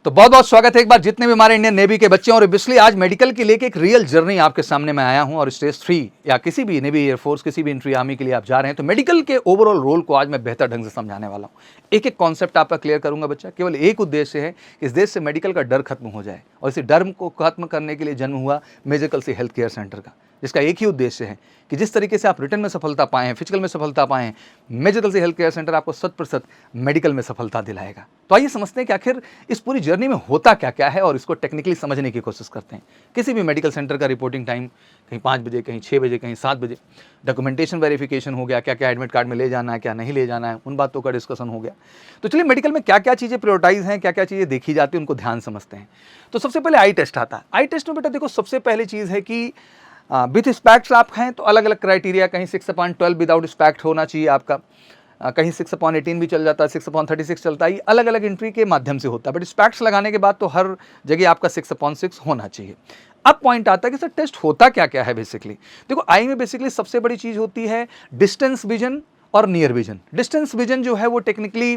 तो बहुत बहुत स्वागत है एक बार जितने भी हमारे इंडियन नेवी के बच्चे हैं। और ऑब्वियसली आज मेडिकल की लेके एक रियल जर्नी आपके सामने मैं आया हूं। और स्टेज 3 या किसी भी नेवी, एयरफोर्स, किसी भी इंट्री आर्मी के लिए आप जा रहे हैं तो मेडिकल के ओवरऑल रोल को आज मैं बेहतर ढंग से समझाने वाला हूं। एक एक कॉन्सेप्ट आपका क्लियर करूंगा बच्चा। केवल एक उद्देश्य है, इस देश से मेडिकल का डर खत्म हो जाए। और इसी डर को खत्म करने के लिए जन्म हुआ मेजर कलसी हेल्थ केयर सेंटर का, जिसका एक ही उद्देश्य है कि जिस तरीके से आप रिटर्न में सफलता पाए हैं, फिजिकल में सफलता पाए हैं, मेजर कलसी हेल्थ केयर सेंटर आपको 100% मेडिकल में सफलता दिलाएगा। तो आइए समझते हैं कि आखिर इस पूरी जर्नी में होता क्या क्या है और इसको टेक्निकली समझने की कोशिश करते हैं। किसी भी मेडिकल सेंटर का रिपोर्टिंग टाइम कहीं 5 बजे, कहीं 6 बजे, कहीं 7 बजे, डॉक्यूमेंटेशन वेरिफिकेशन हो गया, क्या क्या एडमिट कार्ड में ले जाना है, क्या नहीं ले जाना है, उन बातों का डिस्कशन हो गया। तो चलिए मेडिकल में क्या क्या चीज़ें प्रायोरिटाइज हैं, क्या क्या चीज़ें देखी जाती हैं, उनको ध्यान समझते हैं। तो सबसे पहले आई टेस्ट आता है। आई टेस्ट में बेटा देखो, सबसे पहली चीज़ है कि विथ स्पैक्ट्स आप हैं तो अलग अलग क्राइटेरिया, कहीं 6/12 विदाउट स्पैक्ट होना चाहिए आपका, कहीं 6/18 भी चल जाता है, 6/36 चलता है। ये अलग अलग एंट्री के माध्यम से होता है, बट स्पैक्ट्स लगाने के बाद तो हर जगह आपका 6/6 होना चाहिए। अब पॉइंट आता है कि सर टेस्ट होता क्या क्या है बेसिकली। देखो आई में बेसिकली सबसे बड़ी चीज़ होती है डिस्टेंस विजन और नियर विजन। डिस्टेंस विजन जो है वो टेक्निकली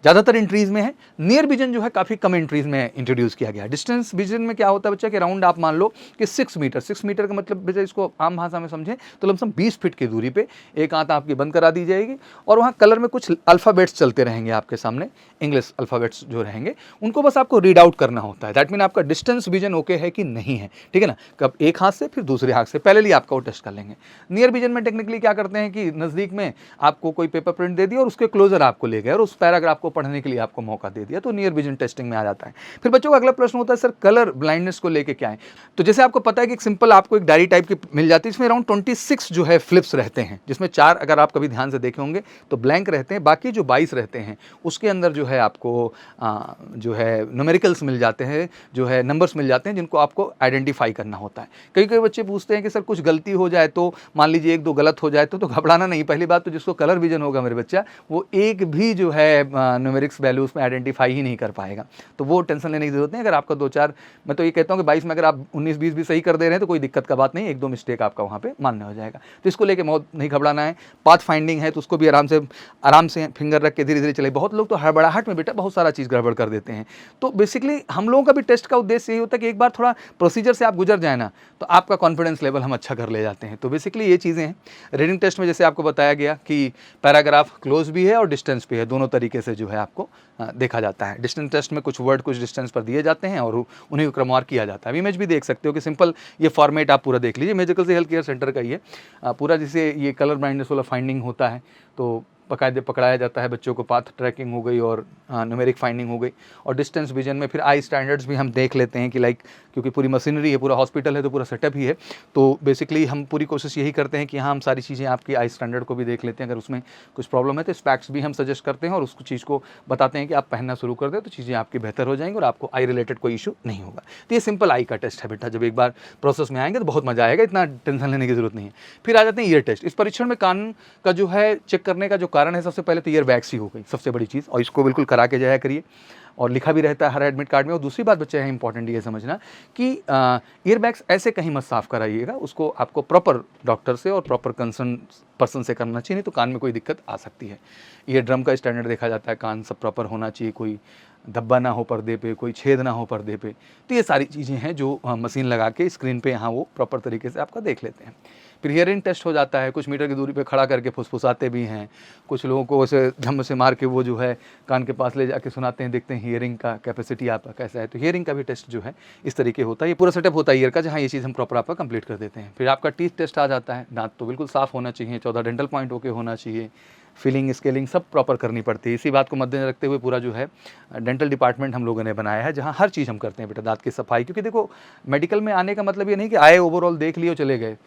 ज़्यादातर एंट्रीज में है, नियर विजन जो है काफ़ी कम एंट्रीज में इंट्रोड्यूस किया गया है। डिस्टेंस विजन में क्या होता है बच्चा कि राउंड आप मान लो कि 6 मीटर का मतलब बच्चा इसको आम भाषा में समझें तो लमसम 20 फीट की दूरी पे एक आंख आपकी बंद करा दी जाएगी और वहाँ कलर में कुछ अल्फ़ाबेट्स चलते रहेंगे आपके सामने, इंग्लिश अल्फ़ाबेट्स जो रहेंगे उनको बस आपको रीड आउट करना होता है। दैट मीन आपका डिस्टेंस विजन ओके है कि नहीं है, ठीक है ना। कब एक हाथ से फिर दूसरे हाथ से पहले आपका वो टेस्ट कर लेंगे। नियर विजन में टेक्निकली क्या करते हैं कि नज़दीक में आपको कोई पेपर प्रिंट दे दिया और उसके क्लोजर आपको ले गए और उस पैराग्राफ को पढ़ने के लिए आपको मौका दे दिया, तो नियर विजन टेस्टिंग में आ जाता है। फिर बच्चों का अगला प्रश्न होता है सर कलर ब्लाइंडनेस को लेके क्या है। तो जैसे आपको पता है कि एक सिंपल आपको एक डायरी टाइप की मिल जाती है, इसमें अराउंड 26 जो है फ्लिप्स रहते हैं, जिसमें 4 अगर आप कभी ध्यान से देखे होंगे तो ब्लैंक रहते हैं, बाकी जो 22 रहते हैं उसके अंदर जो है आपको जो है न्यूमेरिकल्स मिल जाते हैं, जो है नंबर्स मिल जाते हैं जिनको आपको आइडेंटिफाई करना होता है। कई कई बच्चे पूछते हैं कि सर कुछ गलती हो जाए तो मान लीजिए 1-2 गलत हो जाए तो घबराना नहीं। पहली बात तो जिसको कलर विजन होगा मेरे बच्चा, वो एक भी जो है न्यूमेरिक्स वैल्यू उसमें आइडेंटिफाई ही नहीं कर पाएगा, तो वो टेंशन लेने की जरूरत नहीं। अगर आपका 2-4, मैं तो ये कहता हूँ कि 22 में अगर आप 19-20 भी सही कर दे रहे हैं तो कोई दिक्कत का बात नहीं, 1-2 मिस्टेक आपका वहाँ पे मान्य हो जाएगा। तो इसको लेके बहुत नहीं घबराना है। पाथ फाइंडिंग है तो उसको भी आराम से फिंगर रख के धीरे धीरे चले। बहुत लोग तो हड़बड़ाहट में बेटा बहुत सारा चीज़ गड़बड़ कर देते हैं। तो बेसिकली हम लोगों का भी टेस्ट का उद्देश्य यही होता है कि एक बार थोड़ा प्रोसीजर से आप गुजर जाए ना तो आपका कॉन्फिडेंस लेवल हम अच्छा कर ले जाते हैं। तो बेसिकली ये चीज़ें हैं। रीडिंग टेस्ट में जैसे आपको बताया गया कि पैराग्राफ क्लोज भी है और डिस्टेंस भी है, दोनों तरीके से जो है आपको देखा जाता है। डिस्टेंस टेस्ट में कुछ वर्ड कुछ डिस्टेंस पर दिए जाते हैं और उन्हीं को क्रमवार किया जाता है। इमेज भी देख सकते हो कि सिंपल ये फॉर्मेट आप पूरा देख लीजिए, मेडिकल से हेल्थ केयर सेंटर का ही है पूरा। जिसे ये कलर ब्लाइंडनेस वाला फाइंडिंग होता है तो बाकायदे पकड़ाया जाता है बच्चों को, पाथ ट्रैकिंग हो गई और न्यूमेरिक फाइंडिंग हो गई। और डिस्टेंस विजन में फिर आई स्टैंडर्ड्स भी हम देख लेते हैं कि लाइक क्योंकि पूरी मशीनरी है, पूरा हॉस्पिटल है तो पूरा सेटअप ही है, तो बेसिकली हम पूरी कोशिश यही करते हैं कि हाँ हम सारी चीज़ें आपकी आई स्टैंडर्ड को भी देख लेते हैं। अगर उसमें कुछ प्रॉब्लम है तो स्पैक्स भी हम सजेस्ट करते हैं और उस चीज़ को बताते हैं कि आप पहनना शुरू कर दें तो चीज़ें आपकी बेहतर हो जाएंगी और आपको आई रिलेटेड कोई इशू नहीं होगा। तो ये सिंपल आई का टेस्ट है बेटा। जब एक बार प्रोसेस में आएंगे तो बहुत मजा आएगा, इतना टेंशन लेने की जरूरत नहीं है। फिर आ जाते हैं ईयर टेस्ट। इस परीक्षण में कान का जो है चेक करने का जो कारण है, सबसे पहले तो ईयर वैक्स ही हो गई सबसे बड़ी चीज़, और इसको बिल्कुल करा के जाया करिए और लिखा भी रहता है हर एडमिट कार्ड में। और दूसरी बात बच्चे है इंपॉर्टेंट ये समझना कि ईयर बैग्स ऐसे कहीं मत साफ कराइएगा, उसको आपको प्रॉपर डॉक्टर से और प्रॉपर कंसर्न पर्सन से करना चाहिए, नहीं तो कान में कोई दिक्कत आ सकती है। ईयर ड्रम का स्टैंडर्ड देखा जाता है, कान सब प्रॉपर होना चाहिए, कोई धब्बा ना हो पर्दे पे, कोई छेद ना हो पर्दे पे। तो ये सारी चीज़ें हैं जो मशीन लगा के स्क्रीन पे यहाँ वो प्रॉपर तरीके से आपका देख लेते हैं। फिर हियरिंग टेस्ट हो जाता है, कुछ मीटर की दूरी पे खड़ा करके फुसफुसाते भी हैं, कुछ लोगों को ऐसे धम्म से मार के वो जो है कान के पास ले जाके सुनाते हैं, देखते हैं हियरिंग का कैपेसिटी आपका कैसा है। तो हियरिंग का भी टेस्ट जो है इस तरीके होता है। ये पूरा सेटअप होता है ईयर का, जहाँ ये चीज़ हम प्रॉपर आपका कंप्लीट कर देते हैं। फिर आपका टीथ टेस्ट आ जाता है। दांत तो बिल्कुल साफ़ होना चाहिए, 14 डेंटल पॉइंट ओके होना चाहिए, फिलिंग स्केलिंग सब प्रॉपर करनी पड़ती है। इसी बात को मद्देनजर रखते हुए पूरा जो है डेंटल डिपार्टमेंट हम लोगों ने बनाया है, जहाँ हर चीज़ हम करते हैं बेटा, दांत की सफाई। क्योंकि देखो मेडिकल में आने का मतलब ये नहीं कि आए ओवरऑल देख लिए चले गए।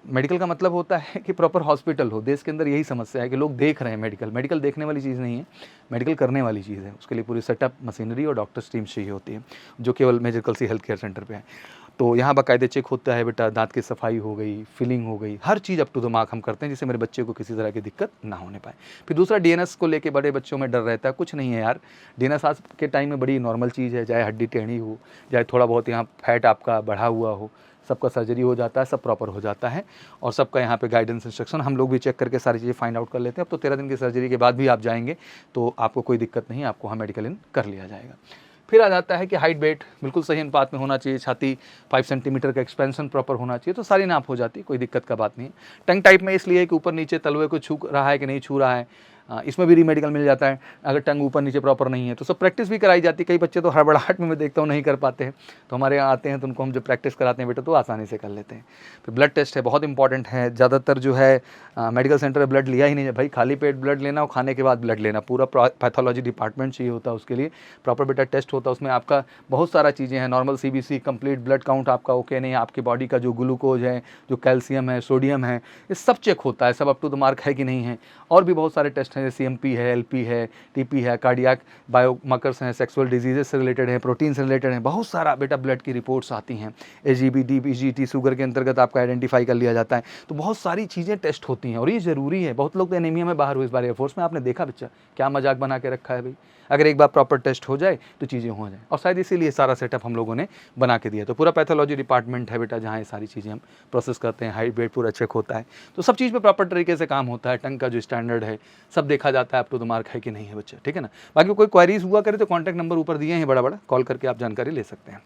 मेडिकल का मतलब होता है कि प्रॉपर हॉस्पिटल हो। देश के अंदर यही समस्या है कि लोग देख रहे हैं मेडिकल देखने वाली चीज़ नहीं है, मेडिकल करने वाली चीज़ है। उसके लिए पूरी सेटअप मशीनरी और डॉक्टर्स टीम चाहिए होती है, जो केवल मेजर कलसी हेल्थ केयर सेंटर पे है। तो यहाँ बाकायदे चेक होता है बेटा, दांत की सफाई हो गई, फिलिंग हो गई, हर चीज़ अप टू द मार्क हम करते हैं जिससे मेरे बच्चे को किसी तरह की दिक्कत ना होने पाए। फिर दूसरा डीएनएस को लेके बड़े बच्चों में डर रहता है। कुछ नहीं है यार, डीएनएस आज के टाइम में बड़ी नॉर्मल चीज़ है, चाहे हड्डी टेढ़ी हो, चाहे थोड़ा बहुत यहाँ फैट आपका बढ़ा हुआ हो, सबका सर्जरी हो जाता है, सब प्रॉपर हो जाता है और सबका यहाँ पे गाइडेंस इंस्ट्रक्शन हम लोग भी चेक करके सारी चीज़ें फाइंड आउट कर लेते हैं। अब तो 13 दिन की सर्जरी के बाद भी आप जाएंगे तो आपको कोई दिक्कत नहीं, आपको वहाँ मेडिकल इन कर लिया जाएगा। फिर आ जाता है कि हाइट वेट बिल्कुल सही अनुपात में होना चाहिए, छाती 5 सेंटीमीटर का एक्सपेंशन प्रॉपर होना चाहिए, तो सारी नाप हो जाती है, कोई दिक्कत का बात नहीं है। टंग टाइप में इसलिए कि ऊपर नीचे तलवे को छू रहा है कि नहीं छू रहा है, इसमें भी रीमेडिकल मिल जाता है। अगर टंग ऊपर नीचे प्रॉपर नहीं है तो सब प्रैक्टिस भी कराई जाती है। कई बच्चे तो हड़बड़ाहट में मैं देखता हूँ नहीं कर पाते हैं, तो हमारे यहाँ आते हैं तो उनको हम जब प्रैक्टिस कराते हैं बेटा तो आसानी से कर लेते हैं। फिर ब्लड टेस्ट है, बहुत इंपॉर्टेंट है। ज़्यादातर जो है मेडिकल सेंटर में ब्लड लिया ही नहीं है भाई, खाली पेट ब्लड लेना और खाने के बाद ब्लड लेना, पूरा पैथोलॉजी डिपार्टमेंट चाहिए होता है उसके लिए। प्रॉपर बेटा टेस्ट होता है, उसमें आपका बहुत सारा चीज़ें हैं, normal CBC, complete blood count आपका ओके नहीं, आपकी बॉडी का जो ग्लूकोज है, जो कैल्शियम है, सोडियम है, ये सब चेक होता है, सब अप टू द मार्क है कि नहीं है। और भी बहुत सारे टेस्ट हैं, जैसे CMP है, LP है, TP है, कार्डियक बायोमार्कर्स हैं, सेक्सुअल डिजीजेस से रिलेटेड हैं, प्रोटीन से रिलेटेड हैं, बहुत सारा बेटा ब्लड की रिपोर्ट्स आती हैं। AGB, DBGT शुगर के अंतर्गत आपका आइडेंटिफाई कर लिया जाता है। तो बहुत सारी चीज़ें टेस्ट होती हैं और ये ज़रूरी है। बहुत लोग तो एनीमिया में बाहर हुए इस बार एयरफोर्स में, आपने देखा बच्चा क्या मजाक बना के रखा है भाई। अगर एक बार प्रॉपर टेस्ट हो जाए तो चीज़ें हो जाए, और शायद इसीलिए सारा सेटअप हम लोगों ने बना के दिया। तो पूरा पैथोलॉजी डिपार्टमेंट है बेटा, जहाँ ये सारी चीज़ें हम प्रोसेस करते हैं, हाइट वेट पूरा चेक होता है, तो सब चीज़ पे प्रॉपर तरीके से काम होता है। टंग का जो स्टैंडर्ड है सब देखा जाता है, अप टू द मार्क है कि नहीं है बच्चा, ठीक है ना। बाकी कोई क्वेरीज हुआ करे तो कॉन्टैक्ट नंबर ऊपर दिए हैं, बड़ा कॉल करके आप जानकारी ले सकते हैं।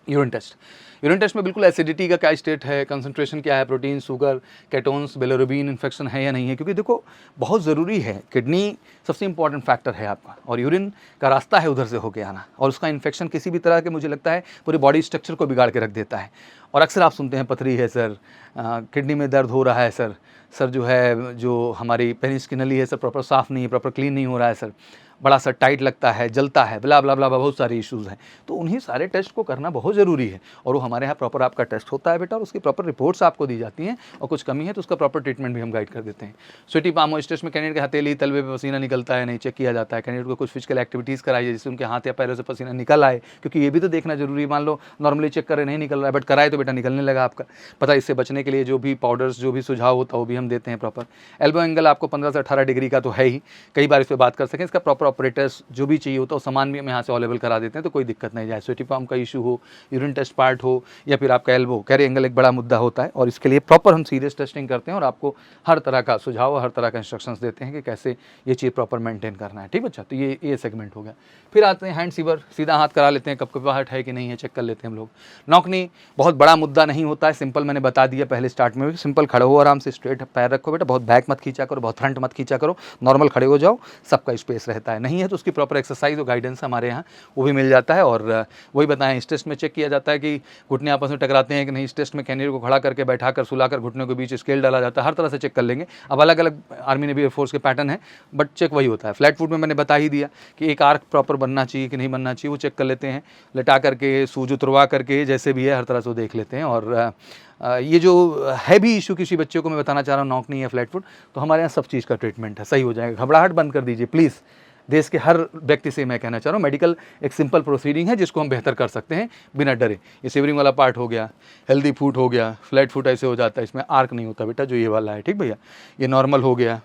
यूरिन टेस्ट में बिल्कुल एसिडिटी का क्या स्टेट है, कंसंट्रेशन क्या है, protein, sugar, ketones, bilirubin infection है या नहीं है, क्योंकि देखो बहुत ज़रूरी है। किडनी सबसे इंपॉर्टेंट फैक्टर है आपका, और यूरिन का रास्ता है उधर से होके आना, और उसका इन्फेक्शन किसी भी तरह के मुझे लगता है पूरी बॉडी स्ट्रक्चर को बिगाड़ के रख देता है। और अक्सर आप सुनते हैं पथरी है सर, किडनी में दर्द हो रहा है सर जो है, जो हमारी पेनिस की नली है सर प्रॉपर साफ़ नहीं है, प्रॉपर क्लीन नहीं हो रहा है सर, बड़ा सा टाइट लगता है, जलता है, ब्ला ब्ला ब्ला, बहुत सारे इश्यूज़ हैं। तो उन्हीं सारे टेस्ट को करना बहुत ज़रूरी है, और वो हमारे यहाँ प्रॉपर आपका टेस्ट होता है बेटा, और उसकी प्रॉपर रिपोर्ट्स आपको दी जाती हैं, और कुछ कमी है तो उसका प्रॉपर ट्रीटमेंट भी हम गाइड कर देते हैं। स्वेटी पाम टेस्ट में कैंडिडेट के हथेली तलवे पे पसीना निकलता है नहीं चेक किया जाता है। कैंडिडेट को कुछ फिजिकल एक्टिविटीज़ कराइए जिससे उनके हाथ या पैरों से पसीना निकल आए, क्योंकि ये भी तो देखना जरूरी है। मान लो नॉर्मली चेक करे नहीं निकल रहा है, बट कराए तो बेटा निकलने लगा आपका, पता। इससे बचने के लिए जो भी पाउडर्स, जो भी सुझाव होता है वो भी हम देते हैं प्रॉपर। एल्बो एंगल आपको 15 से 18 डिग्री का तो है ही, कई बार इस पर बात कर सकें। इसका प्रॉपर ऑपरेटर्स जो भी चाहिए होता है सामान भी हम यहाँ से अवेलेबल करा देते हैं, तो कोई दिक्कत नहीं जाए। स्वेटी पाम का इशू हो, यूरिन टेस्ट पार्ट हो, या फिर आपका एल्बो कैरी एंगल एक बड़ा मुद्दा होता है, और इसके लिए प्रॉपर हम सीरियस टेस्टिंग करते हैं और आपको हर तरह का सुझाव, हर तरह का इंस्ट्रक्शंस देते हैं कि कैसे ये चीज़ प्रॉपर मेंटेन करना है, ठीक बच्चा। तो ये सेगमेंट हो गया। फिर आते हैं हैंड सीवर, सीधा हाथ करा लेते हैं, कपकपाहट है कि नहीं है चेक कर लेते हैं हम लोग। नौकनी बहुत बड़ा मुद्दा नहीं होता है, सिंपल मैंने बता दिया पहले स्टार्ट में भी। सिंपल खड़े हो, आराम से स्ट्रेट पैर रखो बेटा, बहुत बैक मत खींचा करो, बहुत फ्रंट मत खींचा करो, नॉर्मल खड़े हो जाओ, सबका स्पेस रहता है। नहीं है तो उसकी प्रॉपर एक्सरसाइज और गाइडेंस हमारे यहाँ वो भी मिल जाता है। और वही बताएं, इस टेस्ट में चेक किया जाता है कि घुटने आपस में टकराते हैं कि नहीं। इस टेस्ट में कैंडिडेट को खड़ा करके बैठाकर सुलाकर घुटने के बीच स्केल डाला जाता है, हर तरह से चेक कर लेंगे। अब अलग अलग आर्मी नेवी एयरफोर्स के पैटर्न है, बट चेक वही होता है। फ्लैट फुट में मैंने बता ही दिया कि एक आर्क प्रॉपर बनना चाहिए कि नहीं बनना चाहिए, वो चेक कर लेते हैं। लटा करके, सूज उतरवा करके, जैसे भी है हर तरह से वो देख लेते हैं। और ये जो है भी इशू किसी बच्चे को मैं बताना चाह रहा हूँ, नॉक नहीं है, फ्लैट फुट, तो हमारे यहाँ सब चीज़ का ट्रीटमेंट है, सही हो जाएगा। घबराहट बंद कर दीजिए प्लीज़। देश के हर व्यक्ति से मैं कहना चाह रहा हूँ, मेडिकल एक सिंपल प्रोसीडिंग है जिसको हम बेहतर कर सकते हैं बिना डरे। ये सिवरिंग वाला पार्ट हो गया, हेल्दी फुट हो गया, फ्लैट फुट ऐसे हो जाता है, इसमें आर्क नहीं होता बेटा, जो ये वाला है, ठीक भैया। ये नॉर्मल हो गया,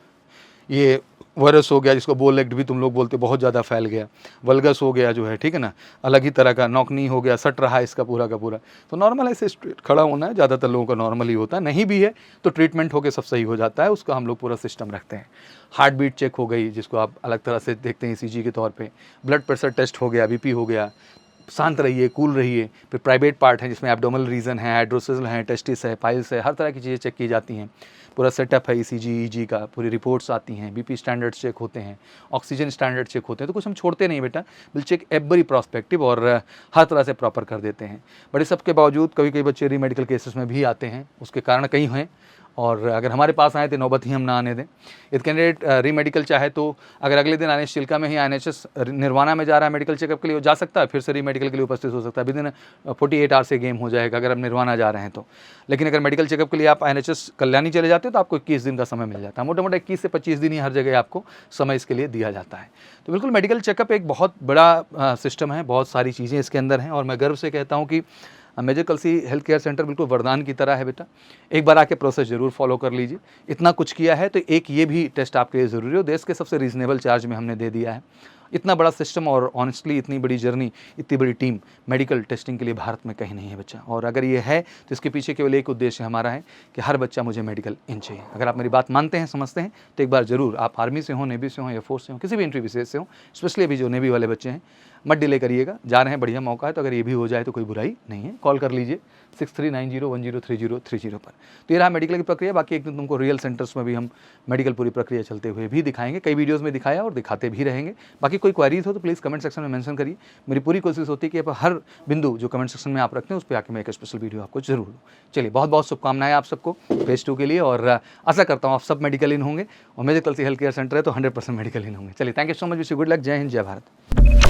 ये वर्स हो गया, जिसको बोल लेग्ड भी तुम लोग बोलते, बहुत ज़्यादा फैल गया। वल्गस हो गया जो है, ठीक है ना, अलग ही तरह का। नॉकनी हो गया, सट रहा है इसका पूरा का पूरा। तो नॉर्मल ऐसे स्ट्रेट खड़ा होना है, ज़्यादातर लोगों का नॉर्मल ही होता है। नहीं भी है तो ट्रीटमेंट होकर सब सही हो जाता है, उसका हम लोग पूरा सिस्टम रखते हैं। हार्ट बीट चेक हो गई, जिसको आप अलग तरह से देखते हैं ECG के तौर पर। ब्लड प्रेशर टेस्ट हो गया, BP हो गया। शांत रहिए, कूल रहिए। फिर प्राइवेट पार्ट है जिसमें एब्डोमिनल रीजन है, हाइड्रोसिल है, टेस्टिस है, पाइल्स है, हर तरह की चीज़ें चेक की जाती हैं। पूरा सेटअप है ECG, EG का, पूरी रिपोर्ट्स आती हैं, BP स्टैंडर्ड्स चेक होते हैं, ऑक्सीजन स्टैंडर्ड चेक होते हैं। तो कुछ हम छोड़ते नहीं बेटा, बिल चेक एवरी प्रोस्पेक्टिव, और हर तरह से प्रॉपर कर देते हैं। बट इस सब के बावजूद कभी कभी बच्चे री मेडिकल केसेस में भी आते हैं, उसके कारण कई हैं, और अगर हमारे पास आए तो नौबत ही हम ना आने दें। यदि कैंडिडेट री मेडिकल चाहे तो अगर अगले दिन INH चिल्का में ही INHS निर्वाणा में जा रहा है मेडिकल चेकअप के लिए, जा सकता है, फिर से री मेडिकल के लिए उपस्थित हो सकता है। विदिन 48 आवर से गेम हो जाएगा अगर आप निर्वाणा जा रहे हैं तो। लेकिन अगर मेडिकल चेकअप के लिए आप INHS कल्याणी चले जाते हैं तो आपको 21 दिन का समय मिल जाता है। मोटा मोटा 21 से 25 दिन ही हर जगह आपको समय इसके लिए दिया जाता है। तो बिल्कुल मेडिकल चेकअप एक बहुत बड़ा सिस्टम है, बहुत सारी चीज़ें इसके अंदर हैं, और मैं गर्व से कहता हूँ कि मेजर कलसी हेल्थ केयर सेंटर बिल्कुल वरदान की तरह है बेटा। एक बार आके प्रोसेस जरूर फॉलो कर लीजिए। इतना कुछ किया है तो एक ये भी टेस्ट आपके लिए ज़रूरी हो, देश के सबसे रीजनेबल चार्ज में हमने दे दिया है। इतना बड़ा सिस्टम और ऑनेस्टली इतनी बड़ी जर्नी, इतनी बड़ी टीम मेडिकल टेस्टिंग के लिए भारत में कहीं नहीं है बच्चा। और अगर ये है तो इसके पीछे केवल एक उद्देश्य हमारा है कि हर बच्चा मुझे मेडिकल इन चाहिए। अगर आप मेरी बात मानते हैं, समझते हैं, तो एक बार ज़रूर, आप आर्मी से हो, नेवी से हो, एयरफोर्स से हो, किसी भी एंट्री विशेष से हो, स्पेशली अभी जो नेवी वाले बच्चे हैं, मत डिले करिएगा, जा रहे हैं, बढ़िया मौका है। तो अगर ये भी हो जाए तो कोई बुराई नहीं है, कॉल कर लीजिए 6390103030 पर। तो ये रहा मेडिकल की प्रक्रिया। बाकी एक दिन तुमको रियल सेंटर्स में भी हम मेडिकल पूरी प्रक्रिया चलते हुए भी दिखाएंगे, कई वीडियोस में दिखाया और दिखाते भी रहेंगे। बाकी कोई क्वेरीज हो तो प्लीज़ कमेंट सेक्शन में मेंशन करिए। मेरी पूरी कोशिश होती है कि हर बिंदु जो कमेंट सेक्शन में आप रखते हैं उस पर आके मैं एक स्पेशल वीडियो आपको जरूर दूँ। चलिए, बहुत बहुत शुभकामनाएं आप सबको फेज 2 के लिए, और आशा करता हूँ आप सब मेडिकल इन होंगे, और मेरे कल से हेल्थ केयर सेंटर है तो 100% मेडिकल इन होंगे। चलिए, thank you so much, wish you good luck, जय हिंद, जय भारत।